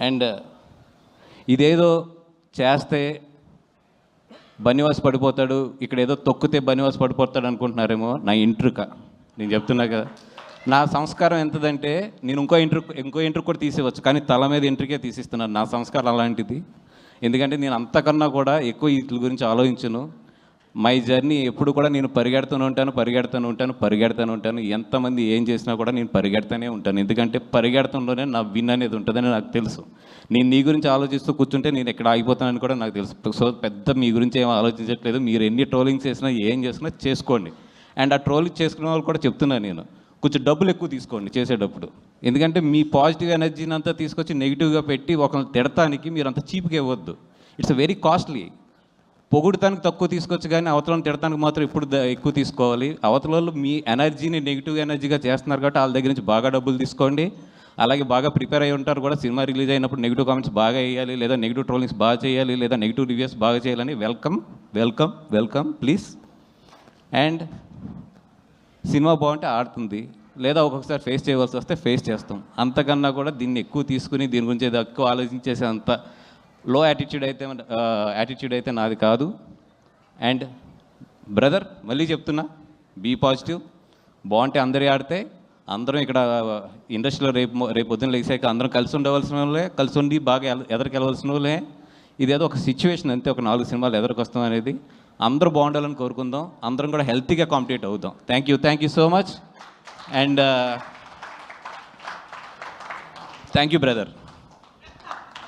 And ఇదేదో చేస్తే బనివాస్ పడిపోతాడు, ఇక్కడ ఏదో తొక్కితే బనివాస్ పడిపోతాడు అనుకుంటున్నారేమో. నా ఇంట్రుక నేను చెప్తున్నా కదా, నా సంస్కారం ఎంతదంటే నేను ఇంకో ఇంట్రుక్ కూడా తీసేవచ్చు, కానీ తల మీద ఇంట్రుకే తీసిస్తున్నాను. నా సంస్కారం అలాంటిది. ఎందుకంటే నేను అంతకన్నా కూడా ఎక్కువ వీటి గురించి ఆలోచించను. మై జర్నీ ఎప్పుడు కూడా నేను పరిగెడుతూనే ఉంటాను. ఎంతమంది ఏం చేసినా కూడా నేను పరిగెడుతూనే ఉంటాను. ఎందుకంటే పరిగెడుతుండోనే నా విన్ అనేది ఉంటుందని నాకు తెలుసు. నేను నీ గురించి ఆలోచిస్తూ కూర్చుంటే నేను ఎక్కడ ఆగిపోతానని కూడా నాకు తెలుసు. సో పెద్ద మీ గురించి ఏం ఆలోచించట్లేదు. మీరు ఎన్ని ట్రోలింగ్స్ చేసినా ఏం చేసినా చేసుకోండి. అండ్ ఆ ట్రోలింగ్ చేసుకునే వాళ్ళు కూడా చెప్తున్నాను నేను, కొంచెం డబ్బులు ఎక్కువ తీసుకోండి చేసేటప్పుడు. ఎందుకంటే మీ పాజిటివ్ ఎనర్జీని అంతా తీసుకొచ్చి నెగిటివ్గా పెట్టి ఒకరిని తిడటానికి మీరు అంత చీప్గా ఇవ్వద్దు. It's very costly. పొగుడటానికి తక్కువ తీసుకోవచ్చు, కానీ అవతలను తిడటానికి మాత్రం ఇప్పుడు ఎక్కువ తీసుకోవాలి. అవతల వాళ్ళు మీ ఎనర్జీని నెగిటివ్ ఎనర్జీగా చేస్తున్నారు కాబట్టి వాళ్ళ దగ్గర నుంచి బాగా డబ్బులు తీసుకోండి. అలాగే బాగా ప్రిపేర్ అయ్యి ఉంటారు కూడా. సినిమా రిలీజ్ అయినప్పుడు నెగిటివ్ కామెంట్స్ బాగా వేయాలి, లేదా నెగిటివ్ ట్రోలింగ్స్ బాగా చేయాలి, లేదా నెగిటివ్ రివ్యూస్ బాగా చేయాలని వెల్కమ్ ప్లీజ్. అండ్ సినిమా బాగుంటే ఆడుతుంది, లేదా ఒక్కొక్కసారి ఫేస్ చేయవలసి వస్తే ఫేస్ చేస్తాం. అంతకన్నా కూడా దీన్ని ఎక్కువ తీసుకుని దీని గురించి ఏదో ఎక్కువ ఆలోచించేసే అంత లో యాటిట్యూడ్ అయితే నాది కాదు. అండ్ బ్రదర్ మళ్ళీ చెప్తున్నా, బీ పాజిటివ్. బాగుంటే అందరి ఆడితే అందరం ఇక్కడ ఇండస్ట్రీలో రేపు పొద్దున్న లేసాక అందరం కలిసి ఉండవలసిన వాళ్ళే, కలిసి ఉండి బాగా ఎదరికెళ్ళవలసిన వాళ్ళే. ఇదేదో ఒక సిచ్యువేషన్ అంతే, ఒక 4 సినిమాలు ఎదరికొస్తాం అనేది. అందరూ బాగుండాలని కోరుకుందాం, అందరం కూడా హెల్తీగా కాంపిటేట్ అవుదాం. Thank you so much. And thank you brother.